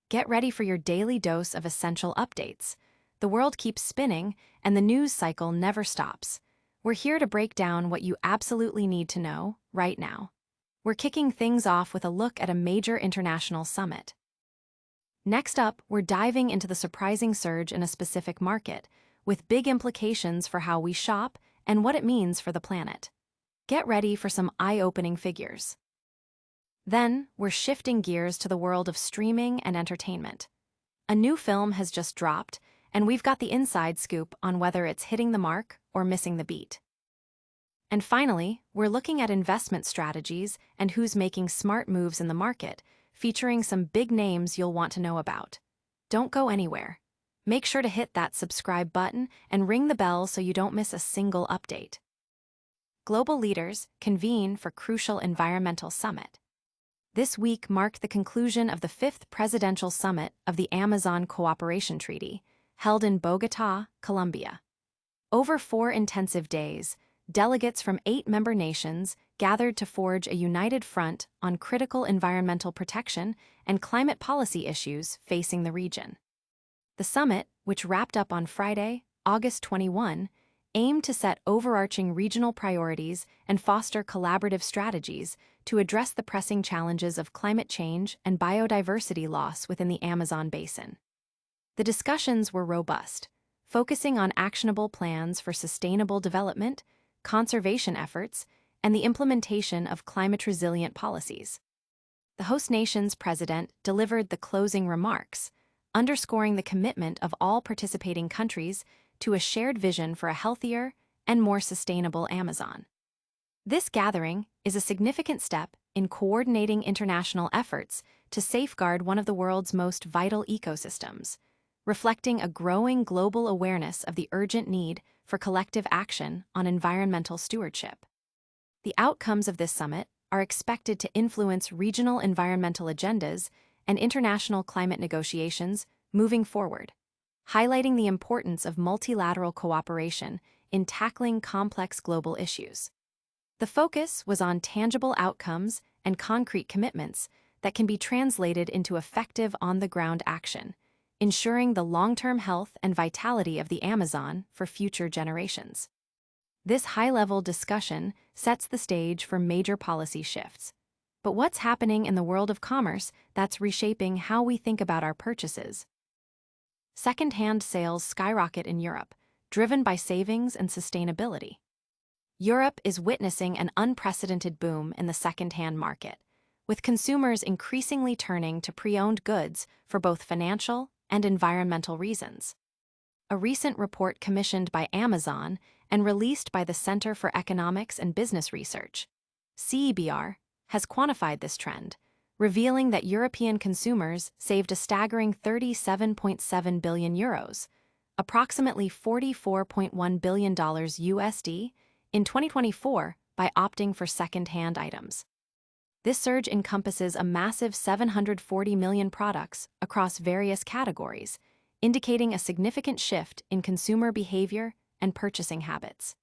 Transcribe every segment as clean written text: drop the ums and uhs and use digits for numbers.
Get ready for your daily dose of essential updates. The world keeps spinning, and the news cycle never stops. We're here to break down what you absolutely need to know right now. We're kicking things off with a look at a major international summit. Next up, we're diving into the surprising surge in a specific market, with big implications for how we shop and what it means for the planet. Get ready for some eye-opening figures. Then, we're shifting gears to the world of streaming and entertainment. A new film has just dropped, and we've got the inside scoop on whether it's hitting the mark or missing the beat. And finally, we're looking at investment strategies and who's making smart moves in the market, featuring some big names you'll want to know about. Don't go anywhere. Make sure to hit that subscribe button and ring the bell so you don't miss a single update. Global leaders convene for crucial environmental summit. This week marked the conclusion of the 5th Presidential Summit of the Amazon Cooperation Treaty, held in Bogotá, Colombia. Over 4 intensive days, delegates from 8 member nations gathered to forge a united front on critical environmental protection and climate policy issues facing the region. The summit, which wrapped up on Friday, August 21, aimed to set overarching regional priorities and foster collaborative strategies to address the pressing challenges of climate change and biodiversity loss within the Amazon basin. The discussions were robust, focusing on actionable plans for sustainable development, conservation efforts, and the implementation of climate-resilient policies. The host nation's president delivered the closing remarks, underscoring the commitment of all participating countries to a shared vision for a healthier and more sustainable Amazon. This gathering is a significant step in coordinating international efforts to safeguard one of the world's most vital ecosystems, reflecting a growing global awareness of the urgent need for collective action on environmental stewardship. The outcomes of this summit are expected to influence regional environmental agendas and international climate negotiations moving forward, highlighting the importance of multilateral cooperation in tackling complex global issues. The focus was on tangible outcomes and concrete commitments that can be translated into effective on-the-ground action, ensuring the long-term health and vitality of the Amazon for future generations. This high-level discussion sets the stage for major policy shifts. But what's happening in the world of commerce that's reshaping how we think about our purchases? Secondhand sales skyrocket in Europe, driven by savings and sustainability. Europe is witnessing an unprecedented boom in the secondhand market, with consumers increasingly turning to pre-owned goods for both financial and environmental reasons. A recent report commissioned by Amazon and released by the Center for Economics and Business Research, CEBR, has quantified this trend, revealing that European consumers saved a staggering €37.7 billion, approximately $44.1 billion USD, in 2024 by opting for second-hand items. This surge encompasses a massive 740 million products across various categories, indicating a significant shift in consumer behavior and purchasing habits.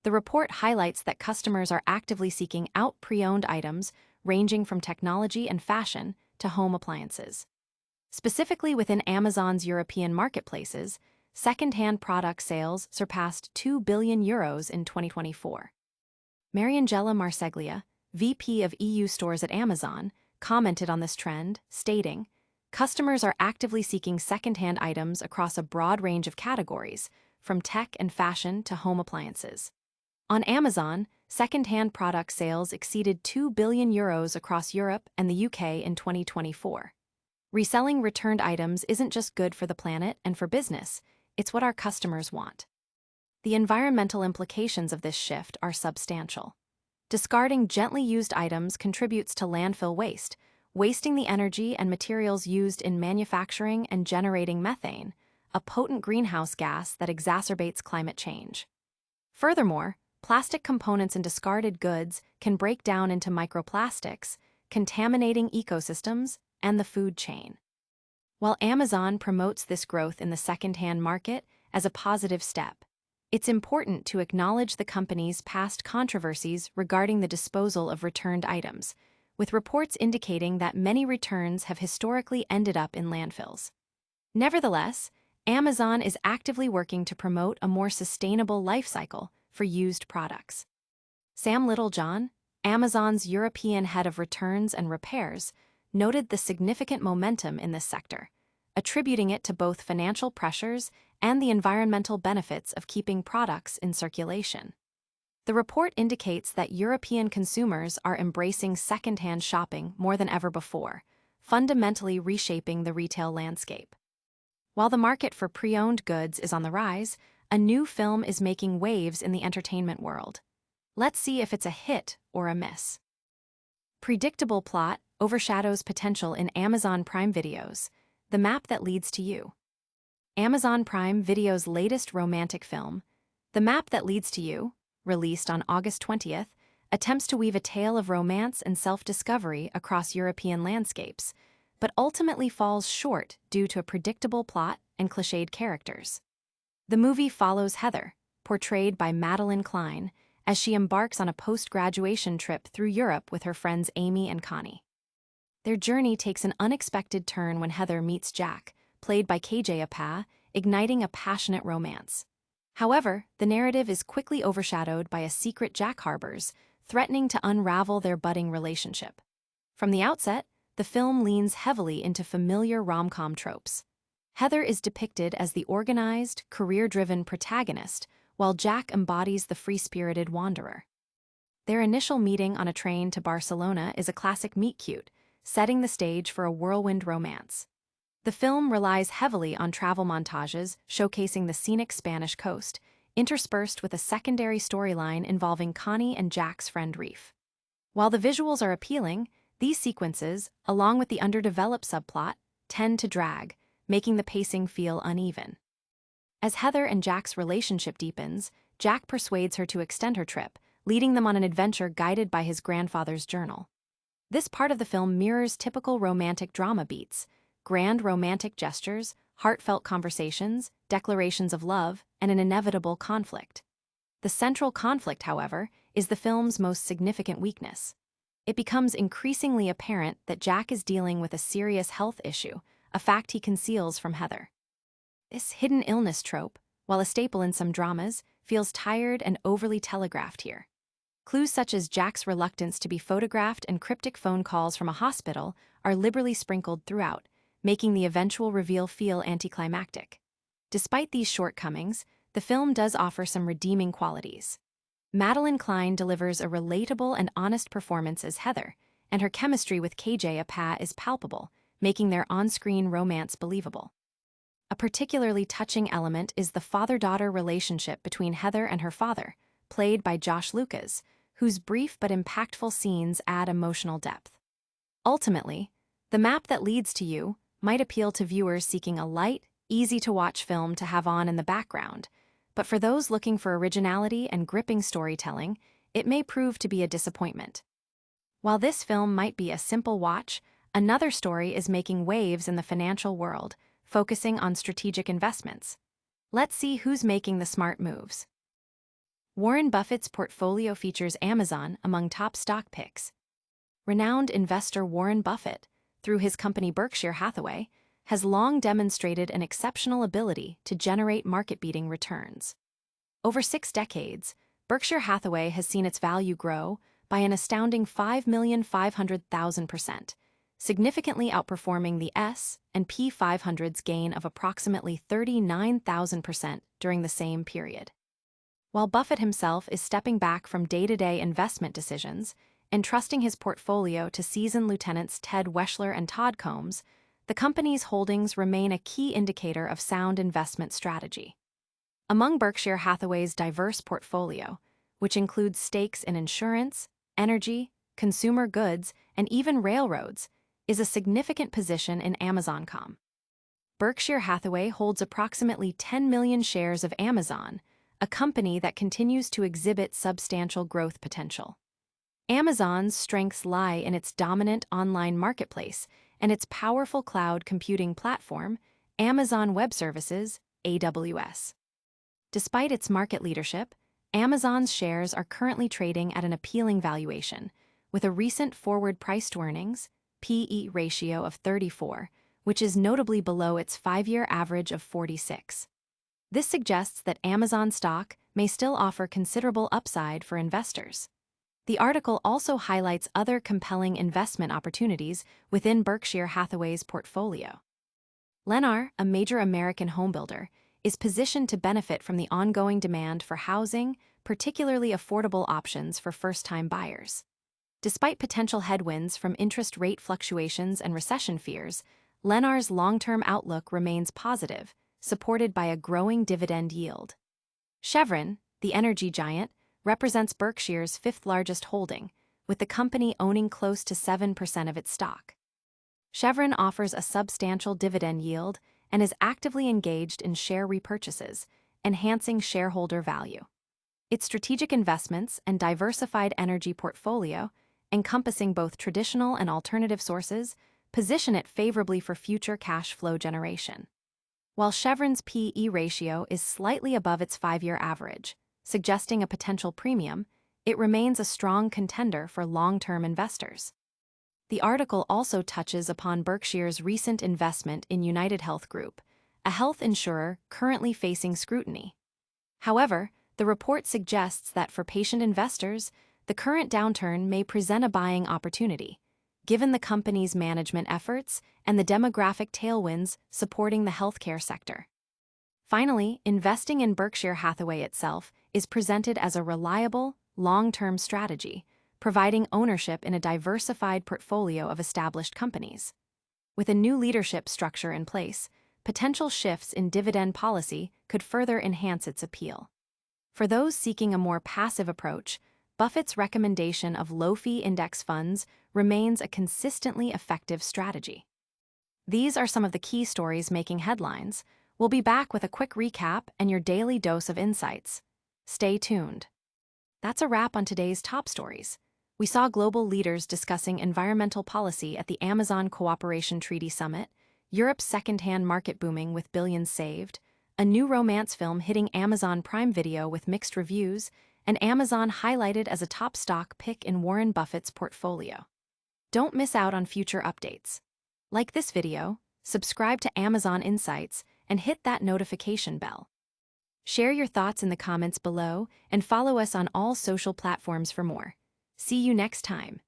The report highlights that customers are actively seeking out pre-owned items ranging from technology and fashion to home appliances. Specifically within Amazon's European marketplaces, second-hand product sales surpassed €2 billion in 2024. Mariangela Marseglia, VP of EU stores at Amazon, commented on this trend, stating, "Customers are actively seeking second-hand items across a broad range of categories, from tech and fashion to home appliances." On Amazon, second-hand product sales exceeded €2 billion across Europe and the UK in 2024. Reselling returned items isn't just good for the planet and for business, it's what our customers want. The environmental implications of this shift are substantial. Discarding gently used items contributes to landfill waste, wasting the energy and materials used in manufacturing and generating methane, a potent greenhouse gas that exacerbates climate change. Furthermore, plastic components in discarded goods can break down into microplastics, contaminating ecosystems and the food chain. While Amazon promotes this growth in the second-hand market as a positive step, it's important to acknowledge the company's past controversies regarding the disposal of returned items, with reports indicating that many returns have historically ended up in landfills. Nevertheless, Amazon is actively working to promote a more sustainable life cycle for used products. Sam Littlejohn, Amazon's European head of returns and repairs, noted the significant momentum in this sector, attributing it to both financial pressures and the environmental benefits of keeping products in circulation. The report indicates that European consumers are embracing secondhand shopping more than ever before, fundamentally reshaping the retail landscape. While the market for pre-owned goods is on the rise, a new film is making waves in the entertainment world. Let's see if it's a hit or a miss. Predictable plot overshadows potential in Amazon Prime Video's The Map That Leads to You. Amazon Prime Video's latest romantic film, The Map That Leads to You, released on August 20th, attempts to weave a tale of romance and self-discovery across European landscapes, but ultimately falls short due to a predictable plot and cliched characters. The movie follows Heather, portrayed by Madeline Klein, as she embarks on a post-graduation trip through Europe with her friends Amy and Connie. Their journey takes an unexpected turn when Heather meets Jack, played by KJ Apa, igniting a passionate romance. However, the narrative is quickly overshadowed by a secret Jack harbors, threatening to unravel their budding relationship. From the outset, the film leans heavily into familiar rom-com tropes. Heather is depicted as the organized, career-driven protagonist, while Jack embodies the free-spirited wanderer. Their initial meeting on a train to Barcelona is a classic meet-cute, setting the stage for a whirlwind romance. The film relies heavily on travel montages showcasing the scenic Spanish coast, interspersed with a secondary storyline involving Connie and Jack's friend Reef. While the visuals are appealing, these sequences, along with the underdeveloped subplot, tend to drag, making the pacing feel uneven. As Heather and Jack's relationship deepens, Jack persuades her to extend her trip, leading them on an adventure guided by his grandfather's journal. This part of the film mirrors typical romantic drama beats: grand romantic gestures, heartfelt conversations, declarations of love, and an inevitable conflict. The central conflict, however, is the film's most significant weakness. It becomes increasingly apparent that Jack is dealing with a serious health issue, a fact he conceals from Heather. This hidden illness trope, while a staple in some dramas, feels tired and overly telegraphed here. Clues such as Jack's reluctance to be photographed and cryptic phone calls from a hospital are liberally sprinkled throughout, making the eventual reveal feel anticlimactic. Despite these shortcomings, the film does offer some redeeming qualities. Madeline Klein delivers a relatable and honest performance as Heather, and her chemistry with KJ Apa is palpable, making their on-screen romance believable. A particularly touching element is the father-daughter relationship between Heather and her father, played by Josh Lucas, whose brief but impactful scenes add emotional depth. Ultimately, The Map That Leads to You might appeal to viewers seeking a light, easy-to-watch film to have on in the background, but for those looking for originality and gripping storytelling, it may prove to be a disappointment. While this film might be a simple watch, another story is making waves in the financial world, focusing on strategic investments. Let's see who's making the smart moves. Warren Buffett's portfolio features Amazon among top stock picks. Renowned investor Warren Buffett, through his company Berkshire Hathaway, has long demonstrated an exceptional ability to generate market-beating returns. Over 6 decades, Berkshire Hathaway has seen its value grow by an astounding 5,500,000%, significantly outperforming the S&P 500's gain of approximately 39,000% during the same period. While Buffett himself is stepping back from day-to-day investment decisions and trusting his portfolio to seasoned lieutenants Ted Weschler and Todd Combs, the company's holdings remain a key indicator of sound investment strategy. Among Berkshire Hathaway's diverse portfolio, which includes stakes in insurance, energy, consumer goods, and even railroads, is a significant position in Amazon.com. Berkshire Hathaway holds approximately 10 million shares of Amazon, a company that continues to exhibit substantial growth potential. Amazon's strengths lie in its dominant online marketplace and its powerful cloud computing platform, Amazon Web Services, AWS. Despite its market leadership, Amazon's shares are currently trading at an appealing valuation, with a recent forward price-to-earnings (PE) ratio of 34, which is notably below its 5-year average of 46. This suggests that Amazon stock may still offer considerable upside for investors. The article also highlights other compelling investment opportunities within Berkshire Hathaway's portfolio. Lennar, a major American homebuilder, is positioned to benefit from the ongoing demand for housing, particularly affordable options for first-time buyers. Despite potential headwinds from interest rate fluctuations and recession fears, Lennar's long-term outlook remains positive, supported by a growing dividend yield. Chevron, the energy giant, represents Berkshire's fifth-largest holding, with the company owning close to 7% of its stock. Chevron offers a substantial dividend yield and is actively engaged in share repurchases, enhancing shareholder value. Its strategic investments and diversified energy portfolio, encompassing both traditional and alternative sources, position it favorably for future cash flow generation. While Chevron's PE ratio is slightly above its 5-year average, suggesting a potential premium, it remains a strong contender for long-term investors. The article also touches upon Berkshire's recent investment in UnitedHealth Group, a health insurer currently facing scrutiny. However, the report suggests that for patient investors, the current downturn may present a buying opportunity, given the company's management efforts and the demographic tailwinds supporting the healthcare sector. Finally, investing in Berkshire Hathaway itself is presented as a reliable, long-term strategy, providing ownership in a diversified portfolio of established companies. With a new leadership structure in place, potential shifts in dividend policy could further enhance its appeal. For those seeking a more passive approach, Buffett's recommendation of low-fee index funds remains a consistently effective strategy. These are some of the key stories making headlines. We'll be back with a quick recap and your daily dose of insights. Stay tuned. That's a wrap on today's top stories. We saw global leaders discussing environmental policy at the Amazon Cooperation Treaty Summit, Europe's secondhand market booming with billions saved, a new romance film hitting Amazon Prime Video with mixed reviews, and Amazon highlighted as a top stock pick in Warren Buffett's portfolio. Don't miss out on future updates. Like this video, subscribe to Amazon Insights, and hit that notification bell. Share your thoughts in the comments below and follow us on all social platforms for more. See you next time.